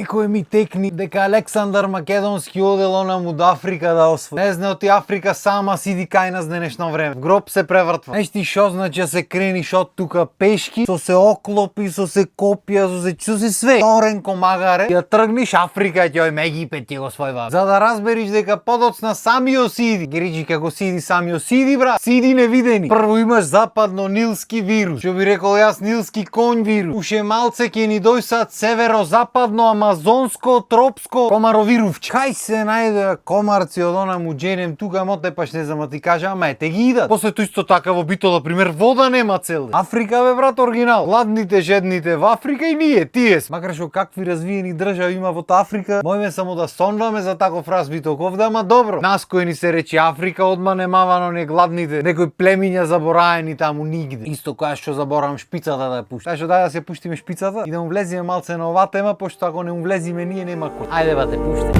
Некој ми текни дека Александар Македонски одел онаму до Африка да освои. Не знае оти Африка сама сиди кај нас денешно време. В гроб се превртва. Знаеш ти шо значи се крениш од тука пешки, со се оклопи, со се копија, со се све. Торен комагаре, ја тргнеш Африка ќе ој Египет ќе го освојува. За да разбериш дека подоцна самиот сиди. Грижи како сиди самиот сиди брат. Сиди невидени. Прво имаш западно-нилски вирус. Што би рекол јас нилски конј вирус. Уште малце ќе ни дојсат северо-западно амазонско тропско комаровирувче. Кај се најде комарци од онаму дженем тука мотепаш не знам ти кажа, ама ете ги идат. После тоа исто така во Битола пример вода нема цел. Африка бе брат оригинал. Гладните жедните во Африка и ние тие. Макар што какви развиени држави има во Африка, мојме само да сонваме за таков развиток овде, ама добро. Нас кој ни се рече Африка одма немавано не гладните, некои племиња забораени таму нигде. Исто која што заборавам шпицата да ја пуштам. Така што дај да се пуштиме шпицата и да му влеземе малце на оваа тема, пошто ако не му влезиме ние нема кој. Ајде ба те пуштам.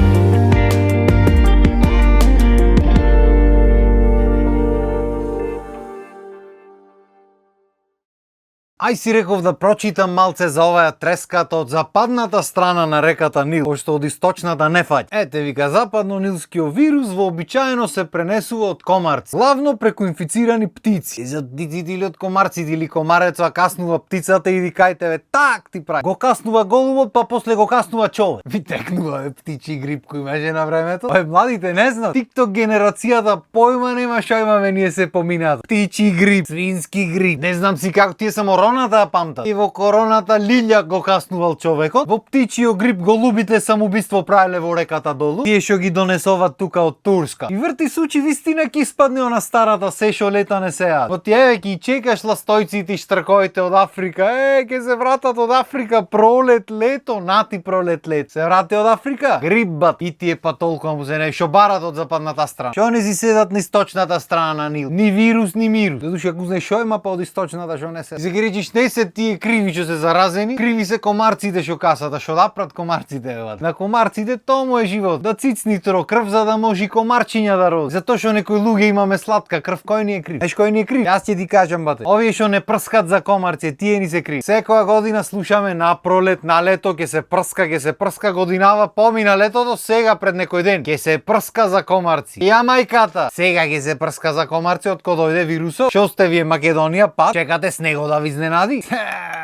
Ај си реков да прочитам малце за оваа треската од западната страна на реката Нил, пошто од источната не фаќа. Ете вика, западно-нилскиот вирус вообичаено се пренесува од комарци, главно преку инфицирани птици. И за дитите од комарците или комарецва каснува птицата и кај тебе, так ти прави. Го каснува голубот, па после го каснува човек. Ви текнува птичи грип кој имаше на времето. Ој младите не знаат. Тикток генерацијата појма нема што имаме ние се поминаат. Птичи грип, свински грип. Не знам си како тие само короната памтат. И во короната лилјак го каснувал човекот. Во птичиот грип голубите самоубиство правеле во реката долу. Тие што ги донесоват тука од Турска. И врти сучи вистина ќе испадне она старата се што лета не се јаде. Оти еве ќе чекаш ластојците и штркоите од Африка. Ќе се вратат од Африка пролет лето, нати пролет лето. Се врати од Африка. Грибат и тие па толку му се не што барат од западната страна. Што не си седат на источната страна на Нил. Ни вирус, ни мирус. Затоа ако знаеш што има па од источната што не се. И се грижиш не се тие криви што се заразени, криви се комарците што касата, што дапрат комарците еве. На комарците тоа му е живот, да цицни тро крв за да може и комарчиња да роди. Затоа што некои луѓе имаме сладка крв, кој ни е крив? Знаеш кој ни е крив? Јас ќе ти кажам бате. Овие што не прскат за комарци, тие ни се криви. Секоја година слушаме на пролет, на лето ќе се прска годинава, помина летото, сега пред некој ден ќе се прска за комарци. Ја мајката, сега ќе се прска за комарци од кога дојде вирусот. Што сте вие Македонија, па чекате снего да ви изненади?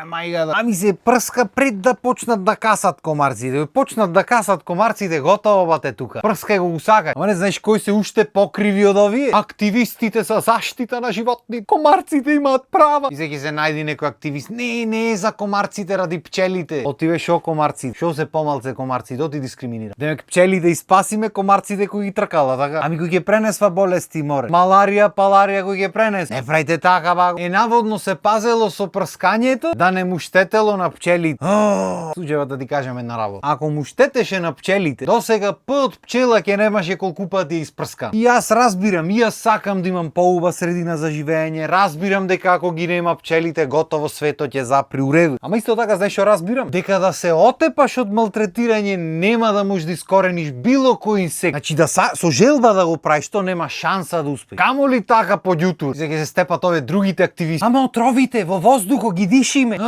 Мајгада. Ами се прска пред да почнат да касат комарците. Почнат да касат комарците, готово бате тука. Прскај го сакај. Ама не знаеш кои се уште покриви од овие? Активистите за заштита на животни. Комарците имаат права. И се ќе се најди некој активист. Не е за комарците ради пчелите. Отиве шо комарци? Шо се помалце комарци? До ти дискриминира. Демек пчелите испасиме, комарците кои ги тркала, така? Ами кој ќе пренесва болести море? Маларија, паларија кој ќе пренесва? Не правите така, ба. Наводно се пазело со прскањето да не му штетело на пчелите. Суџева да ти кажам една работа. Ако му штетеше на пчелите, досега П од пчела ќе немаше колку пати испрскан. И јас разбирам, и јас сакам да имам поуба средина за живење. Разбирам дека ако ги нема пчелите, готово светот ќе запри у реду. Ама исто така знаеш што разбирам? Дека да се отепаш од малтретирање нема да можеш да искорениш било кој инсект. Значи да со желба да го правиш, тоа нема шанса да успее. Камо ли така по ѓутур? Ќе се степат овие другите активисти. Ама отровите во воздухот ги дишиме.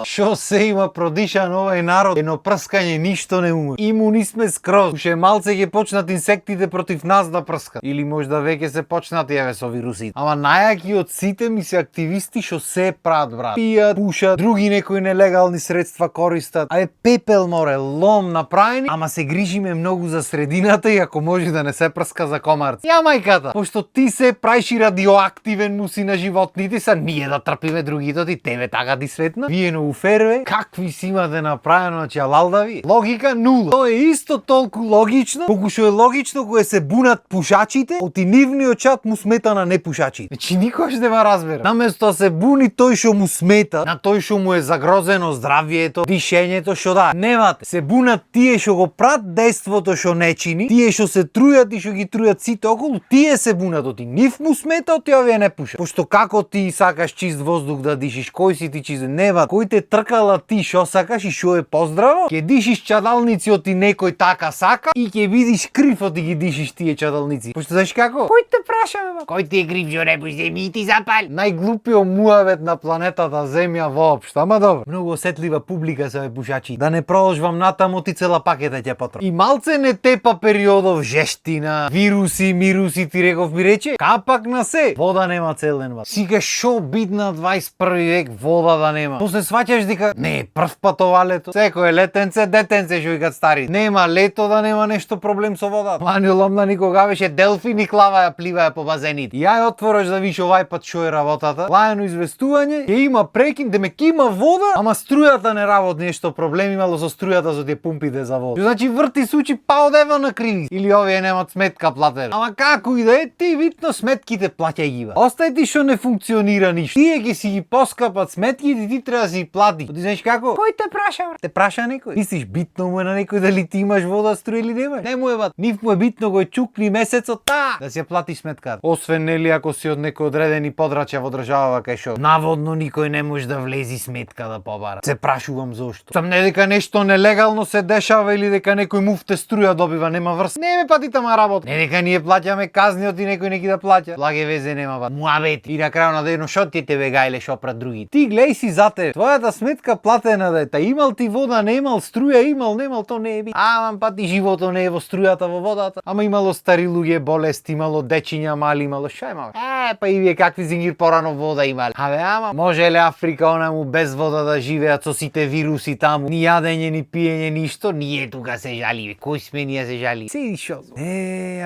Шо се има продишан овој народ? Ено прскање ништо не уме. Имуни сме скроз. Уште малце ќе почнат инсектите против нас да прскат. Или можда веќе се почнат еве со вирусите. Ама најаки од сите ми се активисти што се прават брат. Пијат, пушат, други некои нелегални средства користат. Ајде пепел море, лом направени, ама се грижиме многу за средината и ако може да не се прска за комарци. Ја мајката, пошто ти се правиш и радиоактивен муси на животните, са ние да трпиме другите и тебе така ти светна. Вие на уферве, какви си имате направено на чалалдави? Логика нула. Тоа е исто толку логично, колку што е логично кога се бунат пушачите, оти нивниот чат му смета на непушачите. Значи никош не ма разбера. Наместо да се буни тој што му смета, на тој што му е загрозено здравието, дишењето, што да, немате. Се бунат тие што го прат дејството што не чини, тие што се трујат и што ги трујат сите околу, тие се бунат, оти нив му смета, оти овие не пушат. Пошто како ти сакаш чист воздух да дишиш, кој си ти чизе, нева, кој те тркала ти, шо сакаш и шо е поздраво, ке дишиш чадалници од ти некој така сака и ке видиш крив од ти ги дишиш тие чадалници. Пошто знаеш како? Кој те праша, бе? Кој ти е крив, жо не пуште ми ти запали? Најглупиот муавет на планетата Земја воопшто, ама добро. Многу осетлива публика се пушачи. Да не продолжувам натаму, ти цела пакета ќе потро. И малце не тепа периодов жештина, вируси, мируси, ти реков ми рече, капак на се. Вода нема цел ден. Сика шо бидна 21 век вода да нема. После сваќаш дека не, прв пат ова лето. Секој летенце, детенце што викат стари. Нема лето да нема нешто проблем со водата. Лани ломна никога беше делфини клаваја, пливаја по базените. Ја отвораш да видиш овај пат шо е работата. Лајано известување, ќе има прекин, демек има вода, ама струјата не работи, нешто проблем имало со струјата со тие пумпите за вода. Значи врти сучи па одева на криви. Или овие немат сметка платена. Ама како и да е, ти витно сметките плаќај ги. Остај ти што не функционира ништо. Тие ќе си ги поскапат сметките, ти треба да си ги плати. Ти знаеш како? Кој те праша? Те праша некој? Мислиш битно му е на некој дали ти имаш вода струја или немаш? Не му е бат. Нив му е битно го е чукни месецот да си ја плати сметката. Освен нели ако си од некој одредени подрачја во држава кај шо наводно никој не може да влези сметка да побара. Се прашувам зошто. Сам не дека нешто нелегално се дешава или дека некој муфте струја добива, нема врска. Не ме пати тама работа. Не дека ние плаќаме казни од и некој неки да плаќа. Благе везе нема бат. Муабети. И на крајот на денот шо ти тебе гајле шо пред други. Ти глеј си за тебе. Твојата сметка платена да е. Та имал ти вода, немал струја, имал, немал, то не е би. Ама пати живото не е во струјата, во водата. Ама имало стари луѓе болести, имало дечиња мали, имало шо имало. Па и вие какви зингир порано вода имале. Ама може ли Африка онаму без вода да живеат со сите вируси таму? Ни јадење, ни пиење, ништо. Ние тука се жалиме. Кој сме ние се жали? Си шо?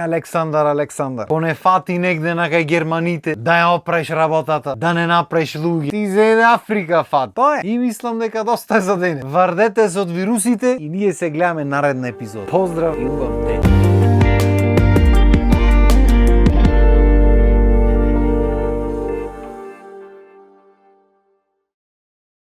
Александар. Поне фати негде на кај германите да ја опреш работата, да не направиш луѓе. Ти зеде Африка фат. Тоа е. И мислам дека доста е за денес. Вардете се од вирусите и ние се гледаме наредна епизода. Поздрав и убав ден.